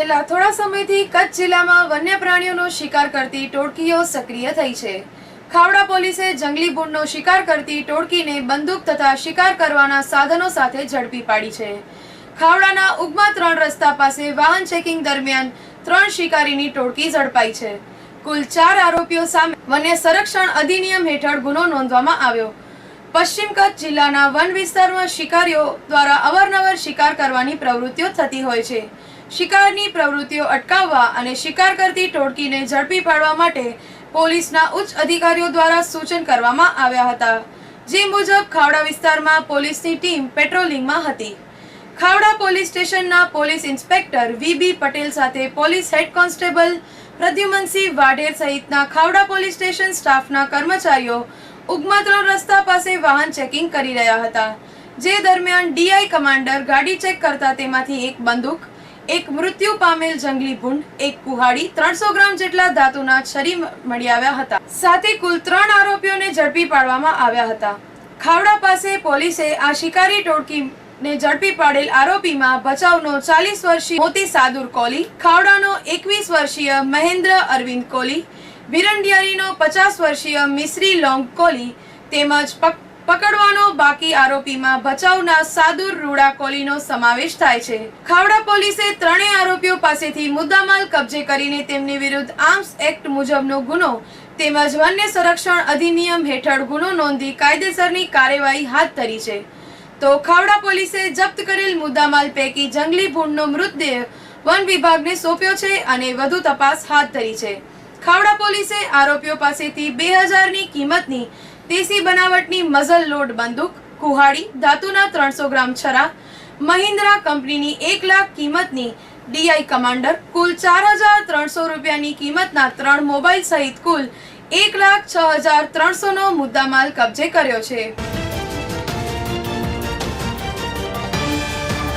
છેલ્લા થોડા સમયથી કચ્છ જિલ્લામાં વન્ય પ્રાણીઓનો શિકાર કરતી ટોળકીઓ સક્રિય થઈ છે। ખાવડા પોલીસે જંગલી ભૂંડનો શિકાર કરતી ટોળકીને બંદૂક તથા શિકાર કરવાના સાધનો સાથે ઝડપી પાડી છે। ખાવડાના ઉગમા 3 રસ્તા પાસે વાહન ચેકિંગ દરમિયાન 3 શિકારીની ટોળકી ઝડપાઈ છે। કુલ 4 આરોપીઓ સામે વન્ય સંરક્ષણ અધિનિયમ હેઠળ ગુનો નોંધવામાં આવ્યો। પશ્ચિમ કચ્છ જિલ્લાના વન વિસ્તારમાં શિકારીઓ દ્વારા અવારનવાર શિકાર કરવાની પ્રવૃત્તિઓ થતી હોય છે। શિકારની પ્રવૃત્તિઓ અટકાવવા અને શિકાર કરતી ટોળકીને ઝડપી પાડવા માટે પોલીસના ઉચ્ચ અધિકારીઓ દ્વારા સૂચન કરવામાં આવ્યા હતા। જે મુજબ ખાવડા વિસ્તારમાં પોલીસની ટીમ પેટ્રોલિંગમાં હતી। ખાવડા પોલીસ સ્ટેશનના પોલીસ ઇન્સ્પેક્ટર વીબી પટેલ સાથે police head constable Pradyumansinh Vadher સહિતના ખાવડા પોલીસ સ્ટેશન સ્ટાફના કર્મચારીઓ ઉગમા 3 રસ્તા પાસે વાહન ચેકિંગ કરી રહ્યા હતા। જે દરમિયાન ડીઆઈ કમાન્ડર ગાડી ચેક કરતા તેમાંથી એક બંદૂક, એક મૃત્યુ પામેલ જંગલી ભૂંડ, એક કુહાડી, 300 ગ્રામ જેટલા ધાતુના છરી મળી આવ્યા હતા। સાથે કુલ 3 આરોપીઓને ઝડપી પાડવામાં આવ્યા હતા। ખાવડા પાસે પોલીસે આ શિકારી ટોળકીને ઝડપી પાડેલ આરોપીમાં ભચાઉનો 40 વર્ષીય મોતી સાદુર કોલી, ખાવડાનો 21 વર્ષીય મહેન્દ્ર અરવિંદ કોલી, વિરંડિયારીનો 50 વર્ષીય મિશ્રી લોંગ કોલી તેમજ પકડવાનો બાકી આરોપીમાં ભચાઉના સાદુર રૂડા કોલીનો સમાવેશ થાય છે। ખાવડા પોલીસે ત્રણેય આરોપીઓ પાસેથી મુદ્દામાલ કબજે કરીને તેમની વિરુદ્ધ આર્મ્સ એક્ટ મુજબનો ગુનો તેમજ વન્ય સંરક્ષણ અધિનિયમ હેઠળ ગુનો નોંધી કાયદેસરની કાર્યવાહી હાથ ધરી છે। તો ખાવડા પોલીસે જપ્ત કરેલ મુદ્દામાલ પૈકી જંગલી ભૂંડનો મૃતદેહ વન વિભાગને સોંપ્યો છે અને વધુ તપાસ હાથ ધરી છે। ખાવડા પોલીસે આરોપીઓ પાસેથી 2000ની કિંમતની દેશી બનાવટની મઝલ લોડ બંદૂક, કુહાડી, ધાતુના 300 ગ્રામ છરા, મહિન્દ્રા કંપનીની 1 લાખ કિંમતની ડીઆઈ કમાન્ડર, કુલ 4300 રૂપિયાની કિંમતના 3 મોબાઈલ સહિત કુલ 1,06,300નો મુદ્દામાલ કબજે કર્યો છે।